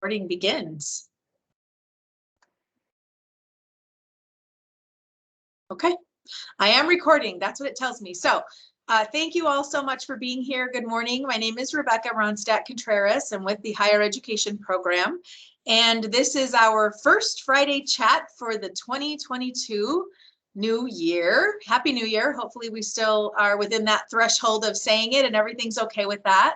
Recording begins. Okay, I am recording. That's what it tells me. So thank you all so much for being here. Good morning. My name is Rebecca Ronstadt Contreras. I'm with the Higher Education Program. And this is our first Friday chat for the 2022 new year. Happy New Year. Hopefully we still are within that threshold of saying it and everything's okay with that.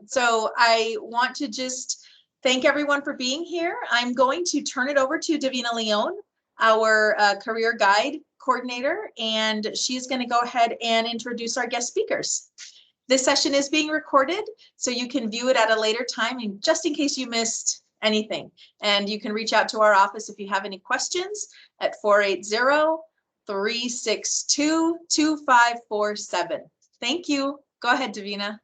So I want to just thank everyone for being here. I'm going to turn it over to Davina Leone, our career guide coordinator, and she's going to go ahead and introduce our guest speakers. This session is being recorded, so you can view it at a later time, and just in case you missed anything. And you can reach out to our office if you have any questions at 480-362-2547. Thank you. Go ahead, Davina.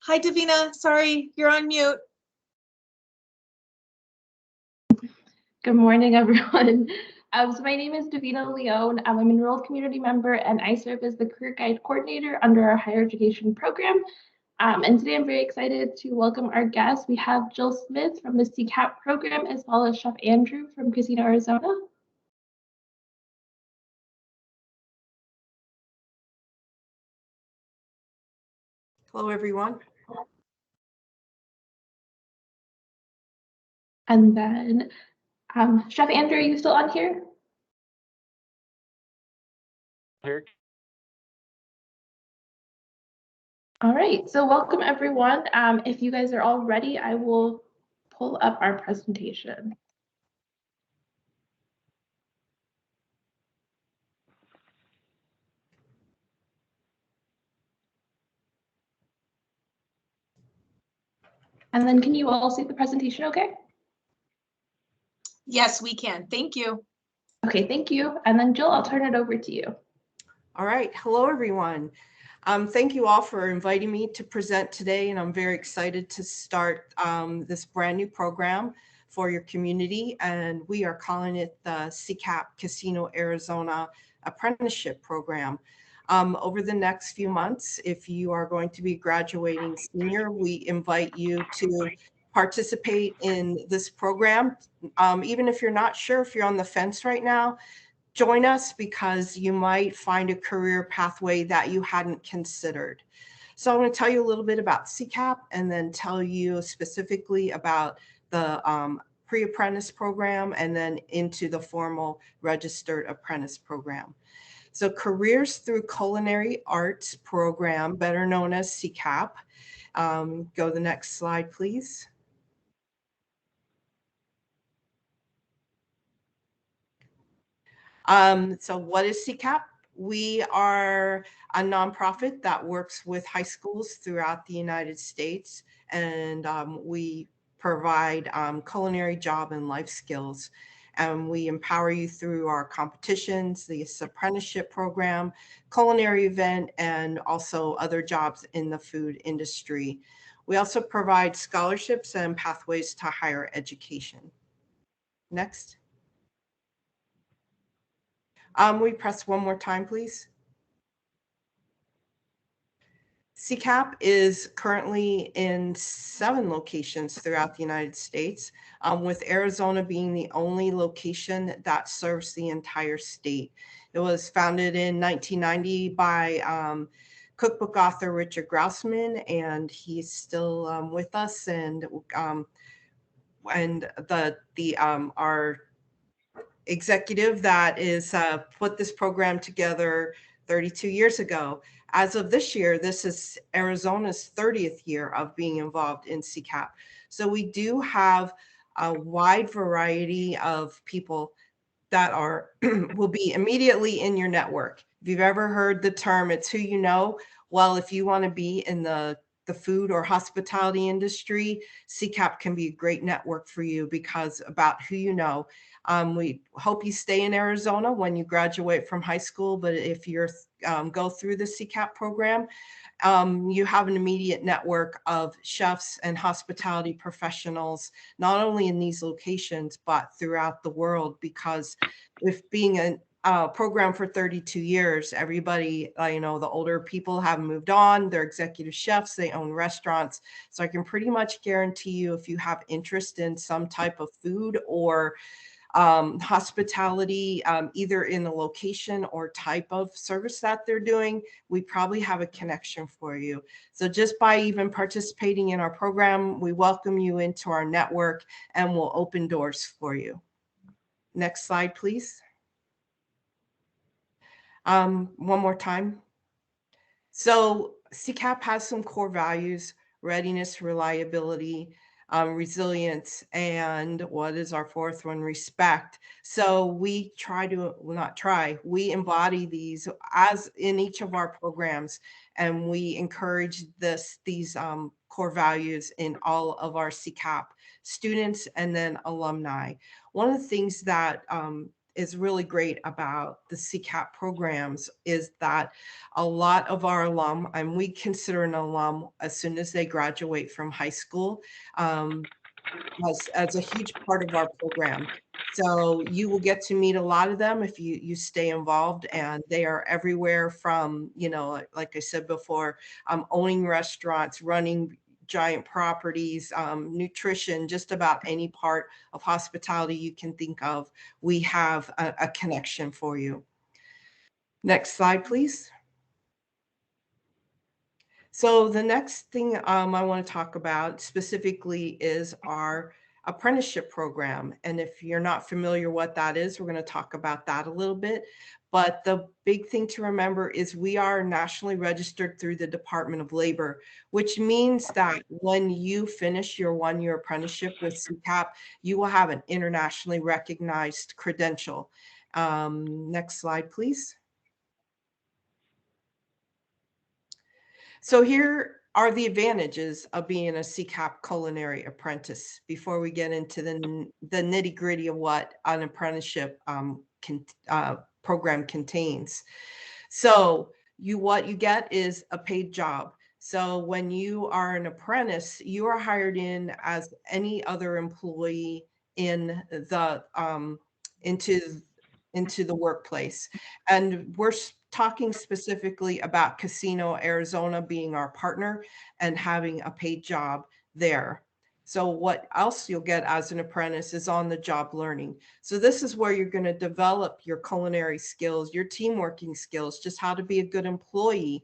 Hi, Davina. Sorry, you're on mute. Good morning, everyone. So my name is Davina Leone. I'm an enrolled community member, and I serve as the career guide coordinator under our higher education program. And today I'm very excited to welcome our guests. We have Jill Smith from the C-CAP program, as well as Chef Andrew from Casino, Arizona. Hello, everyone. And then Chef Andrew, are you still on here? Here. All right, so welcome everyone. If you guys are all ready, I will pull up our presentation. And then can you all see the presentation okay? Yes, we can. Thank you. Okay, thank you. And then Jill, I'll turn it over to you. All right. Hello, everyone. Thank you all for inviting me to present today, and I'm very excited to start this brand new program for your community, and we are calling it the C-CAP Casino, Arizona Apprenticeship Program. Over the next few months, if you are going to be graduating senior, we invite you to participate in this program. Even if you're not sure, if you're on the fence right now, join us because you might find a career pathway that you hadn't considered. So I'm going to tell you a little bit about C-CAP and then tell you specifically about the pre-apprentice program and then into the formal registered apprentice program. So Careers Through Culinary Arts program, better known as C-CAP. Go to the next slide, please. So what is C-CAP? We are a nonprofit that works with high schools throughout the United States, and we provide culinary job and life skills. And we empower you through our competitions, the apprenticeship program, culinary event, and also other jobs in the food industry. We also provide scholarships and pathways to higher education. Next. We press one more time, please. C-CAP is currently in 7 locations throughout the United States, with Arizona being the only location that serves the entire state. It was founded in 1990 by cookbook author Richard Grousman, and he's still with us. And our executive that is put this program together 32 years ago. As of this year, this is Arizona's 30th year of being involved in C-CAP. So we do have a wide variety of people that are will be immediately in your network. If you've ever heard the term, it's who you know. Well, if you want to be in the food or hospitality industry, C-CAP can be a great network for you because about who you know. We hope you stay in Arizona when you graduate from high school, but if you're go through the C-CAP program, you have an immediate network of chefs and hospitality professionals, not only in these locations, but throughout the world, because with being program for 32 years. Everybody, you know, the older people have moved on. They're executive chefs. They own restaurants. So I can pretty much guarantee you, if you have interest in some type of food or hospitality, either in the location or type of service that they're doing, we probably have a connection for you. So just by even participating in our program, we welcome you into our network and we'll open doors for you. Next slide, please. One more time. So C-CAP has some core values: readiness, reliability, resilience, and what is our fourth one? Respect. So we try to, well, not try, we embody these as in each of our programs, and we encourage these core values in all of our C-CAP students and then alumni. One of the things that is really great about the C-CAP programs is that a lot of our alum, and we consider an alum as soon as they graduate from high school, as a huge part of our program. So you will get to meet a lot of them if you stay involved, and they are everywhere from, you know, like I said before, owning restaurants, running giant properties, nutrition, just about any part of hospitality you can think of. We have a connection for you. Next slide, please. So the next thing I want to talk about specifically is our apprenticeship program. And if you're not familiar what that is, we're going to talk about that a little bit. But the big thing to remember is we are nationally registered through the Department of Labor, which means that when you finish your one-year apprenticeship with C-CAP, you will have an internationally recognized credential. Next slide, please. So here are the advantages of being a C-CAP Culinary Apprentice before we get into the nitty gritty of what an apprenticeship program contains. So what you get is a paid job. So when you are an apprentice, you are hired in as any other employee in the into the workplace. And we're talking specifically about Casino Arizona being our partner and having a paid job there. So what else you'll get as an apprentice is on the job learning. So this is where you're going to develop your culinary skills, your team working skills, just how to be a good employee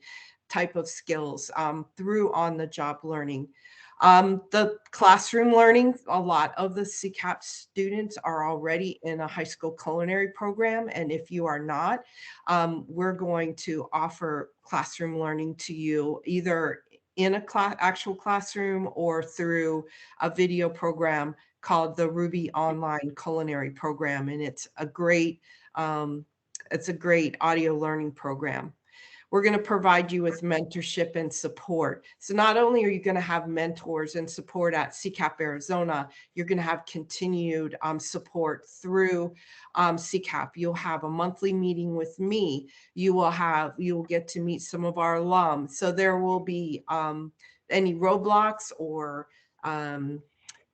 type of skills through on the job learning. The classroom learning, a lot of the C-CAP students are already in a high school culinary program. And if you are not, we're going to offer classroom learning to you either in a actual classroom or through a video program called the Ruby Online Culinary Program. And it's a great audio learning program. We're going to provide you with mentorship and support. So not only are you going to have mentors and support at C-CAP Arizona, you're going to have continued support through C-CAP. You'll have a monthly meeting with me. You will get to meet some of our alums. So there will be any roadblocks or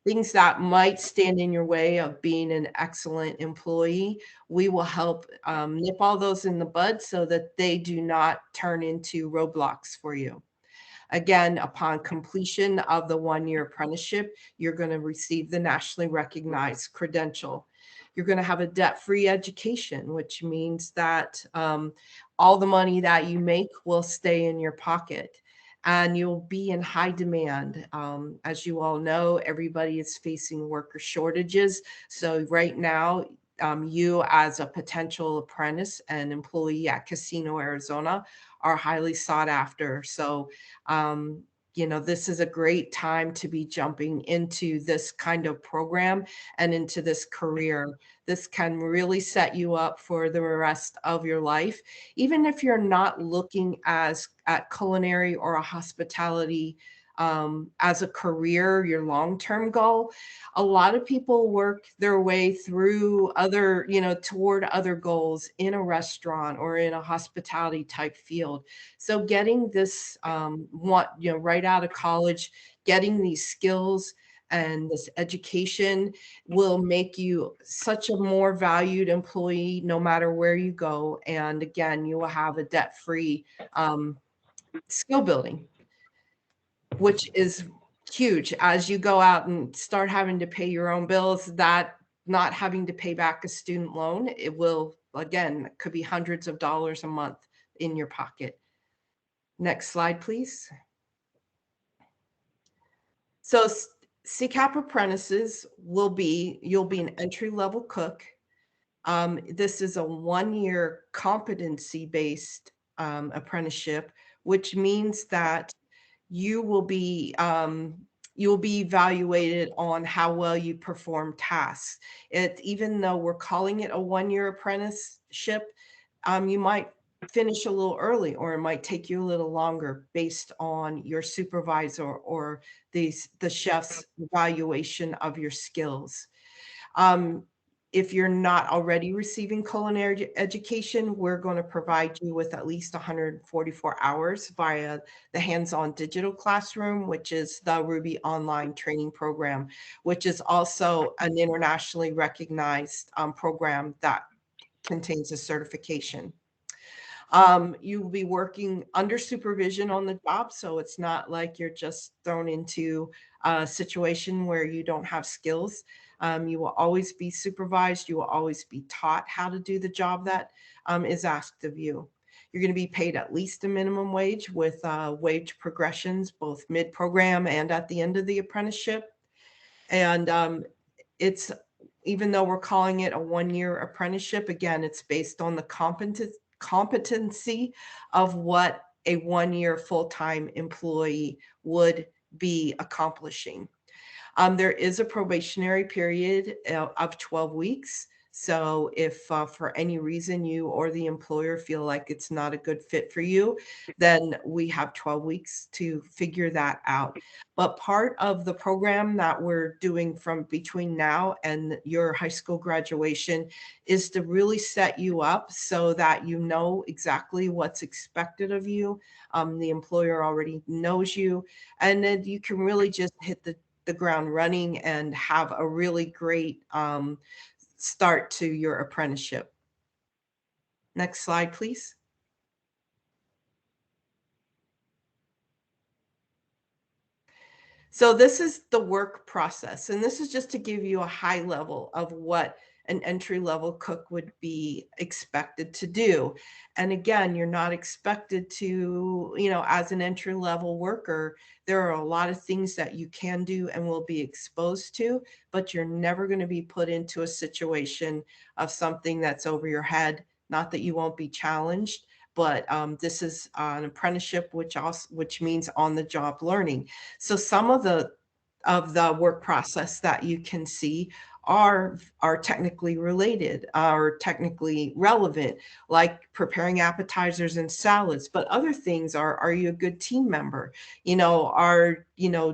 things that might stand in your way of being an excellent employee. We will help nip all those in the bud so that they do not turn into roadblocks for you. Again, upon completion of the one-year apprenticeship, you're going to receive the nationally recognized credential. You're going to have a debt-free education, which means that all the money that you make will stay in your pocket. And you'll be in high demand. As you all know, everybody is facing worker shortages. So right now, you as a potential apprentice and employee at Casino Arizona are highly sought after. So, you know, this is a great time to be jumping into this kind of program and into this career. This can really set you up for the rest of your life, even if you're not looking at culinary or a hospitality as a career, your long-term goal. A lot of people work their way through other, you know, toward other goals in a restaurant or in a hospitality type field. So getting this right out of college, getting these skills and this education will make you such a more valued employee no matter where you go. And again, you will have a debt-free skill building, which is huge. As you go out and start having to pay your own bills, that not having to pay back a student loan, it will, again, could be hundreds of dollars a month in your pocket. Next slide, please. So C-CAP apprentices you'll be an entry-level cook. This is a 1-year competency-based apprenticeship, which means that you will be evaluated on how well you perform tasks. Even though we're calling it a 1-year apprenticeship, you might finish a little early, or it might take you a little longer based on your supervisor or the chef's evaluation of your skills. If you're not already receiving culinary education, we're going to provide you with at least 144 hours via the hands-on digital classroom, which is the Ruby online training program, which is also an internationally recognized program that contains a certification. You will be working under supervision on the job, so it's not like you're just thrown into a situation where you don't have skills. You will always be supervised. You will always be taught how to do the job that is asked of you. You're going to be paid at least a minimum wage with wage progressions, both mid-program and at the end of the apprenticeship. And it's, even though we're calling it a 1-year apprenticeship, again, it's based on the competency of what a 1-year full-time employee would be accomplishing. There is a probationary period of 12 weeks. So if for any reason you or the employer feel like it's not a good fit for you, then we have 12 weeks to figure that out. But part of the program that we're doing from between now and your high school graduation is to really set you up so that you know exactly what's expected of you. The employer already knows you, and then you can really just hit the ground running and have a really great start to your apprenticeship. Next slide, please. So this is the work process, and this is just to give you a high level of what an entry-level cook would be expected to do. And again, you're not expected to, as an entry-level worker, there are a lot of things that you can do and will be exposed to, but you're never going to be put into a situation of something that's over your head. Not that you won't be challenged, but this is an apprenticeship, which means on-the-job learning. So some of the work process that you can see are technically related, are technically relevant, like preparing appetizers and salads. But other things are you a good team member? Do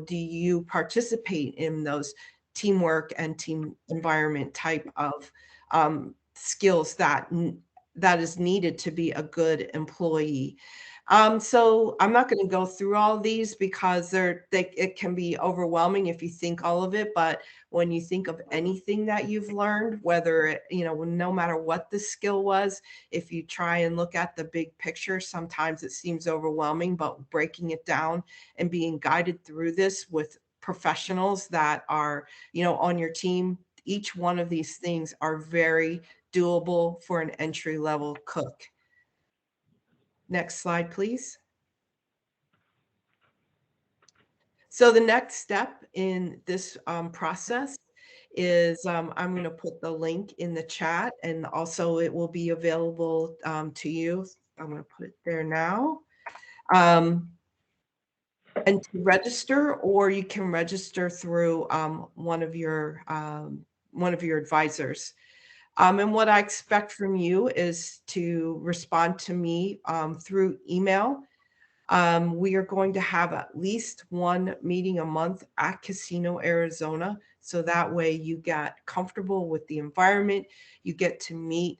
you participate in those teamwork and team environment type of skills that is needed to be a good employee? So I'm not going to go through all these because it can be overwhelming if you think all of it. But when you think of anything that you've learned, whether no matter what the skill was, if you try and look at the big picture, sometimes it seems overwhelming. But breaking it down and being guided through this with professionals that are on your team, each one of these things are very doable for an entry-level cook. Next slide, please. So the next step in this process is I'm going to put the link in the chat, and also it will be available to you. I'm going to put it there now. And to register, or you can register through one of your advisors. And what I expect from you is to respond to me through email We are going to have at least one meeting a month at Casino, Arizona. So that way you get comfortable with the environment. You get to meet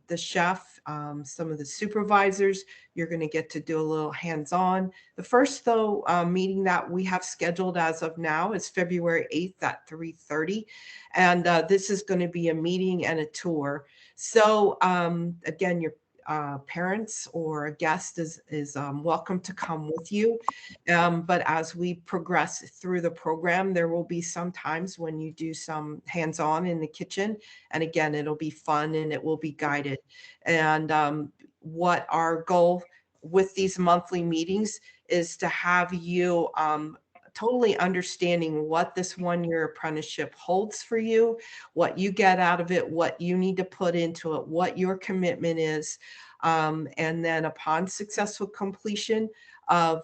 the chef, some of the supervisors. You're going to get to do a little hands-on. The first, though, meeting that we have scheduled as of now is February 8th at 3:30. And this is going to be a meeting and a tour. So again, your parents or a guest is welcome to come with you. But as we progress through the program, there will be some times when you do some hands-on in the kitchen. And again, it'll be fun and it will be guided. And what our goal with these monthly meetings is to have you totally understanding what this one-year apprenticeship holds for you, what you get out of it, what you need to put into it, what your commitment is. And then upon successful completion of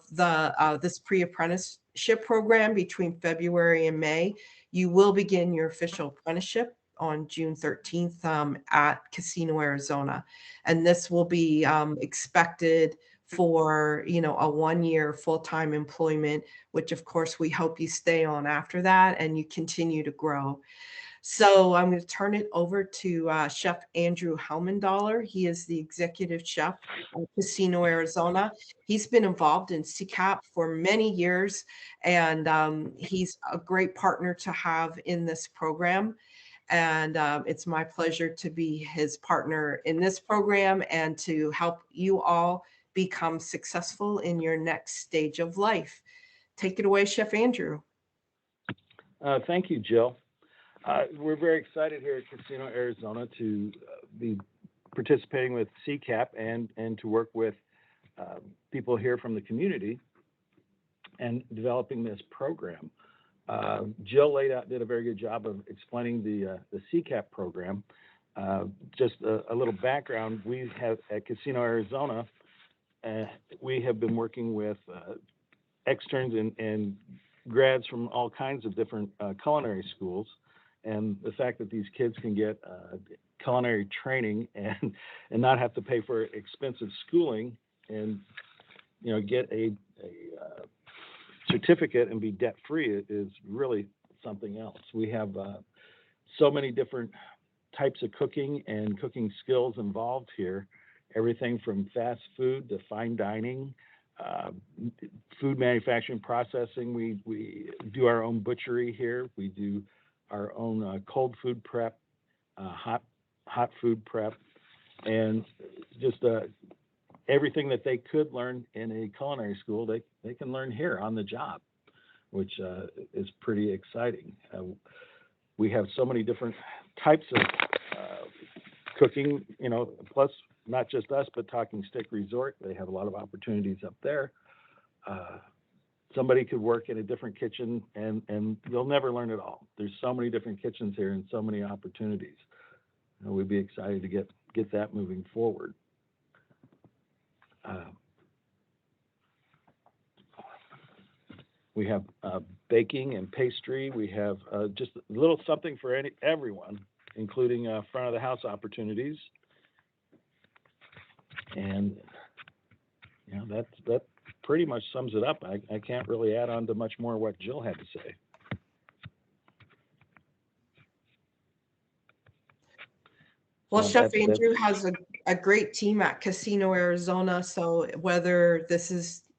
this pre-apprenticeship program between February and May, you will begin your official apprenticeship on June 13th at Casino, Arizona. And this will be expected for, a 1-year full-time employment, which of course we hope you stay on after that and you continue to grow. So I'm going to turn it over to Chef Andrew Helmandollar. He is the executive chef at Casino, Arizona. He's been involved in C-CAP for many years, and he's a great partner to have in this program. And it's my pleasure to be his partner in this program and to help you all become successful in your next stage of life. Take it away, Chef Andrew. Thank you, Jill. We're very excited here at Casino, Arizona to be participating with C-CAP and to work with people here from the community and developing this program. Jill did a very good job of explaining the C-CAP program. Just a little background, we have at Casino, Arizona, we have been working with externs and grads from all kinds of different culinary schools. And the fact that these kids can get culinary training and not have to pay for expensive schooling and get a certificate and be debt free is really something else. We have so many different types of cooking and cooking skills involved here. Everything from fast food to fine dining, food manufacturing, processing. We do our own butchery here. We do our own cold food prep, hot food prep, and just everything that they could learn in a culinary school, they can learn here on the job, which is pretty exciting. We have so many different types of cooking, plus not just us, but Talking Stick Resort. They have a lot of opportunities up there. Somebody could work in a different kitchen and you'll never learn it all. There's so many different kitchens here and so many opportunities. And we'd be excited to get that moving forward. We have baking and pastry. We have just a little something for everyone, including front of the house opportunities. And that pretty much sums it up. I can't really add on to much more what Jill had to say. Well, Chef Andrew has a great team at Casino, Arizona. So whether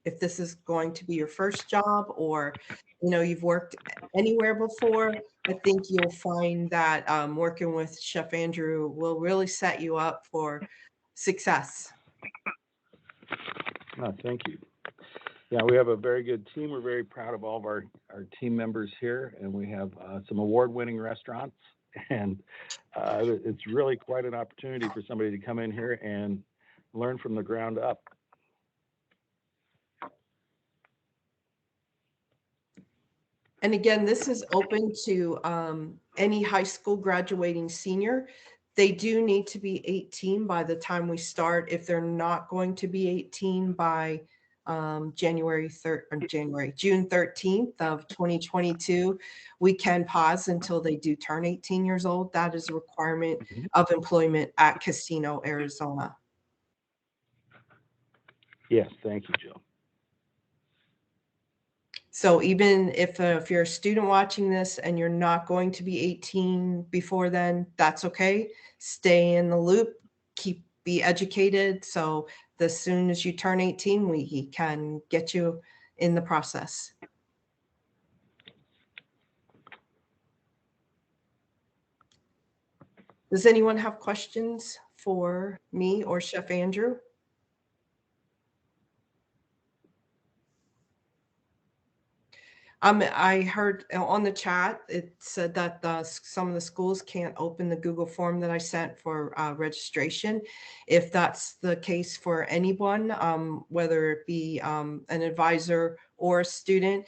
if this is going to be your first job or you've worked anywhere before, I think you'll find that working with Chef Andrew will really set you up for success. Oh, thank you. Yeah, we have a very good team. We're very proud of all of our team members here, and we have some award-winning restaurants. And it's really quite an opportunity for somebody to come in here and learn from the ground up. And again, this is open to any high school graduating senior. They do need to be 18 by the time we start. If they're not going to be 18 by June 13th of 2022, we can pause until they do turn 18 years old. That is a requirement of employment at Casino, Arizona. Yes, thank you, Jill. So even if you're a student watching this and you're not going to be 18 before then, that's okay. Stay in the loop, be educated. So as soon as you turn 18, we can get you in the process. Does anyone have questions for me or Chef Andrew? I heard on the chat, it said that some of the schools can't open the Google form that I sent for registration. If that's the case for anyone, whether it be an advisor or a student,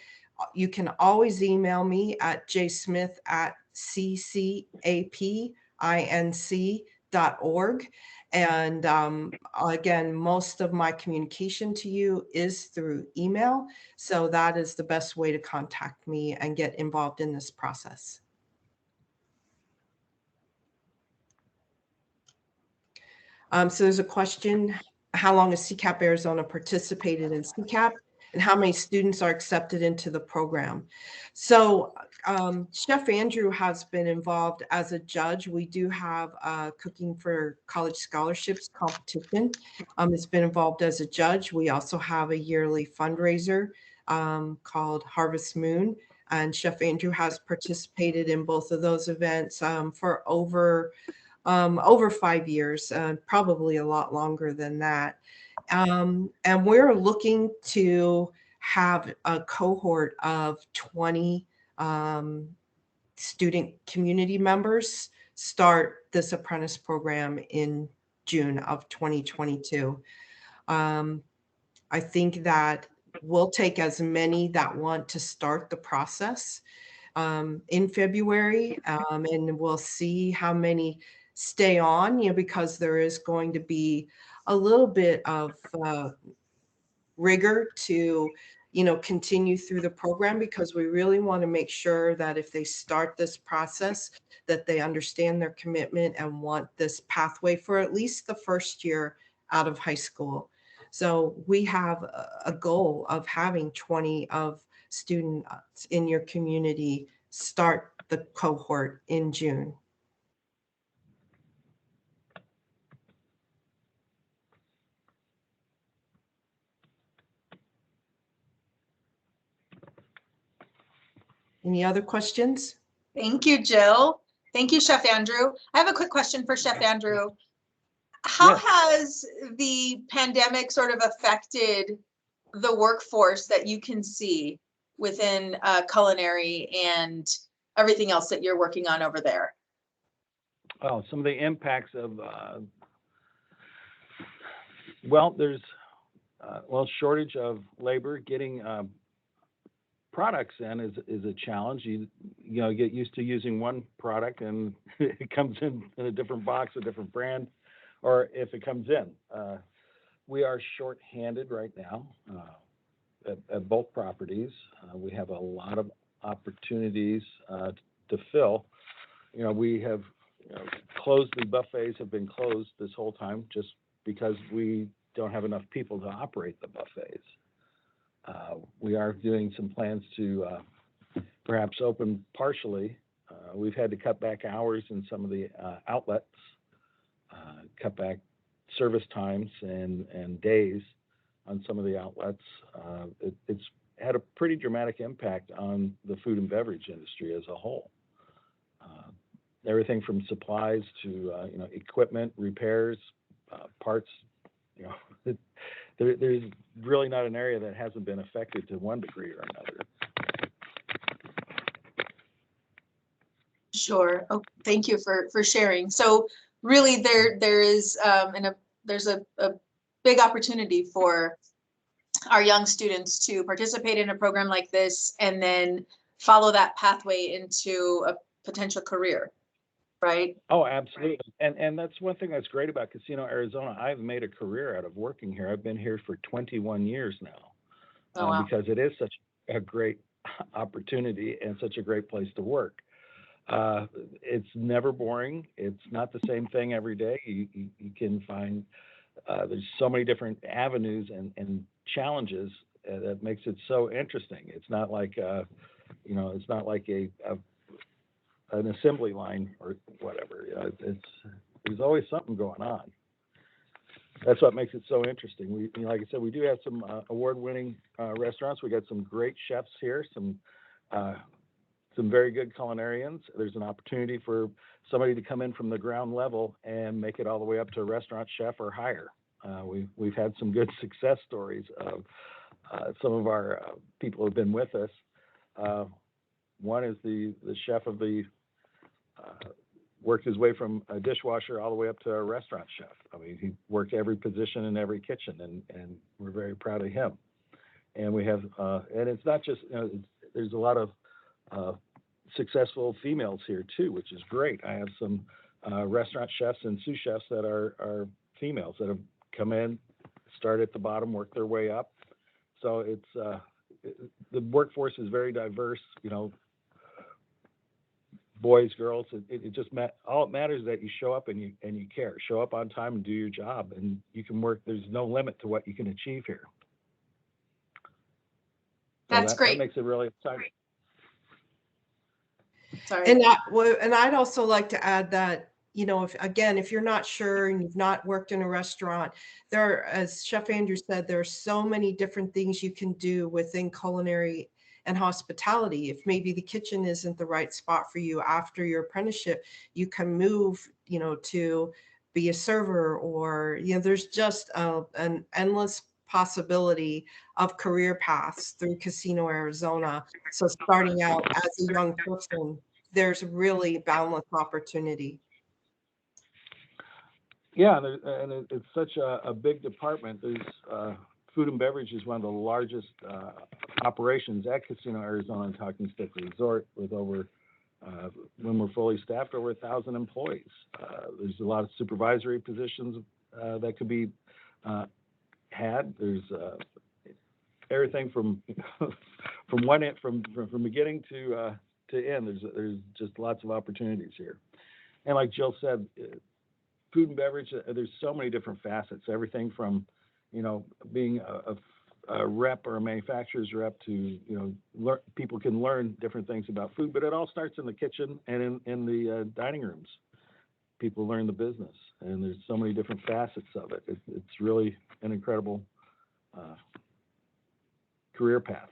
you can always email me at jsmith@ccapinc.org. And again, most of my communication to you is through email. So that is the best way to contact me and get involved in this process. So there's a question, how long has C-CAP Arizona participated in C-CAP, and how many students are accepted into the program? So Chef Andrew has been involved as a judge. We do have a Cooking for College Scholarships competition. It's been involved as a judge. We also have a yearly fundraiser called Harvest Moon, and Chef Andrew has participated in both of those events for over 5 years, probably a lot longer than that. And we're looking to have a cohort of 20 student community members start this apprentice program in June of 2022. I think that we'll take as many that want to start the process in February, and we'll see how many stay on, because there is going to be a little bit of rigor to, continue through the program, because we really want to make sure that if they start this process, that they understand their commitment and want this pathway for at least the first year out of high school. So we have a goal of having 20 of students in your community start the cohort in June. Any other questions? Thank you, Jill. Thank you, Chef Andrew. I have a quick question for Chef Andrew. How Yes. has the pandemic sort of affected the workforce that you can see within culinary and everything else that you're working on over there? Oh, some of the impacts of, there's shortage of labor. Getting products in is a challenge. You get used to using one product and it comes in a different box, a different brand, or if it comes in. We are short-handed right now at both properties. We have a lot of opportunities to fill. We have closed, the buffets have been closed this whole time just because we don't have enough people to operate the buffets. We are doing some plans to perhaps open partially. We've had to cut back hours in some of the outlets, cut back service times and days on some of the outlets. It's had a pretty dramatic impact on the food and beverage industry as a whole. Everything from supplies to equipment, repairs, parts. There's really not an area that hasn't been affected to one degree or another. Sure. Oh, thank you for sharing. So really, there's a big opportunity for our young students to participate in a program like this and then follow that pathway into a potential career, right? Oh, absolutely. And that's one thing that's great about Casino Arizona. I've made a career out of working here. I've been here for 21 years now. Oh, wow. Because it is such a great opportunity and such a great place to work. It's never boring. It's not the same thing every day. You can find there's so many different avenues and challenges that makes it so interesting. It's not like it's not like an assembly line or whatever. There's always something going on. That's what makes it so interesting. We, like I said, we do have some award-winning restaurants. We got some great chefs here, some very good culinarians. There's an opportunity for somebody to come in from the ground level and make it all the way up to a restaurant chef or higher. We've had some good success stories of some of our people who have been with us. One is the chef of the worked his way from a dishwasher all the way up to a restaurant chef. I mean, he worked every position in every kitchen, and we're very proud of him. And we have, and it's not just, there's a lot of successful females here too, which is great. I have some restaurant chefs and sous chefs that are females that have come in, started at the bottom, worked their way up. So it's, the workforce is very diverse, boys, girls, it just all it matters is that you show up and you care. Show up on time and do your job, and you can work. There's no limit to what you can achieve here. So That's great. That makes it really exciting. Sorry. And I'd also like to add that, if you're not sure and you've not worked in a restaurant, as Chef Andrew said, there are so many different things you can do within culinary and hospitality. If maybe the kitchen isn't the right spot for you after your apprenticeship, you can move, to be a server, or, there's just an endless possibility of career paths through Casino Arizona. So starting out as a young person, there's really boundless opportunity. Yeah, and it's such a big department. There's food and beverage is one of the largest operations at Casino Arizona and Talking Stick Resort, with over, when we're fully staffed, over 1,000 employees. There's a lot of supervisory positions that could be had. There's everything from from beginning to end. There's just lots of opportunities here. And like Jill said, food and beverage, there's so many different facets. Everything from being a rep or a manufacturer's rep to, people can learn different things about food, but it all starts in the kitchen and in the dining rooms. People learn the business, and there's so many different facets of it. It's really an incredible career path.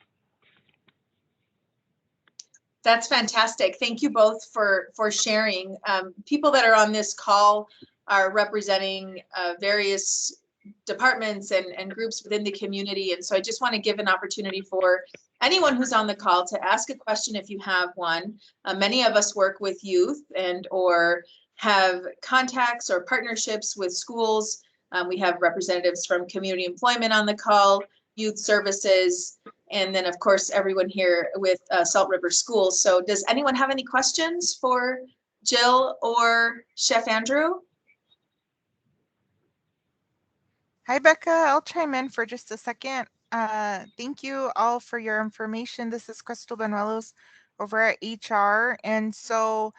That's fantastic. Thank you both for sharing. People that are on this call are representing various departments and groups within the community. And so I just want to give an opportunity for anyone who's on the call to ask a question if you have one. Many of us work with youth or have contacts or partnerships with schools. We have representatives from community employment on the call, youth services, and then of course everyone here with Salt River Schools. So does anyone have any questions for Jill or Chef Andrew? Hi, Becca. I'll chime in for just a second. Thank you all for your information. This is Crystal Benuelos over at HR. And so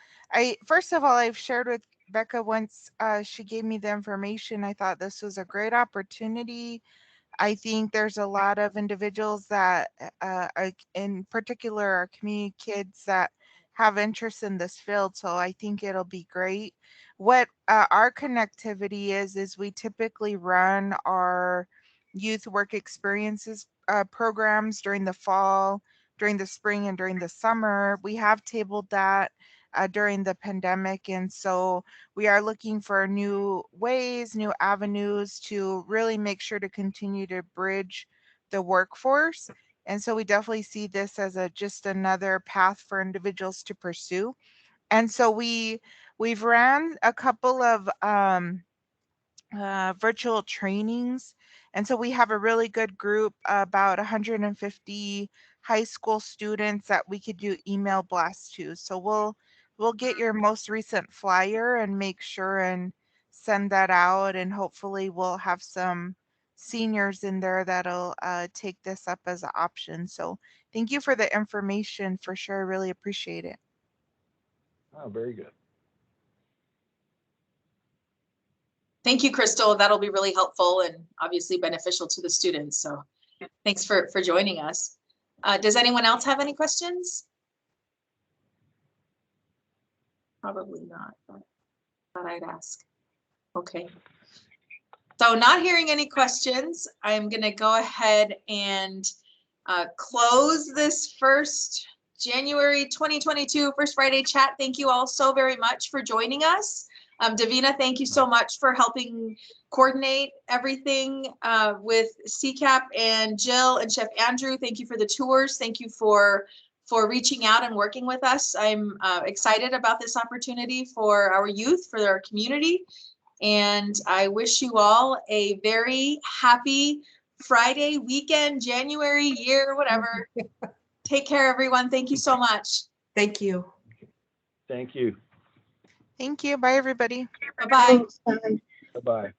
first of all, I've shared with Becca once she gave me the information. I thought this was a great opportunity. I think there's a lot of individuals that, in particular, our community kids that have interest in this field. So I think it'll be great. What our connectivity is we typically run our youth work experiences programs during the fall, during the spring, and during the summer. We have tabled that during the pandemic. And so we are looking for new ways, new avenues to really make sure to continue to bridge the workforce. And so we definitely see this as just another path for individuals to pursue. And so we've ran a couple of virtual trainings. And so we have a really good group, about 150 high school students that we could do email blasts to. So we'll get your most recent flyer and make sure and send that out. And hopefully we'll have some seniors in there that'll take this up as an option. So thank you for the information for sure. I really appreciate it. Oh, very good. Thank you, Crystal. That'll be really helpful and obviously beneficial to the students. So Thanks for joining us. Does anyone else have any questions? Probably not, but thought I'd ask. Okay. So not hearing any questions, I'm going to go ahead and close this first January 2022 First Friday chat. Thank you all so very much for joining us. Davina, thank you so much for helping coordinate everything with C-CAP, and Jill and Chef Andrew. Thank you for the tours. Thank you for reaching out and working with us. I'm excited about this opportunity for our youth, for our community. And I wish you all a very happy Friday, weekend, January, year, whatever. Take care, everyone. Thank you so much. Thank you. Thank you. Thank you. Bye, everybody. Bye-bye. Bye-bye.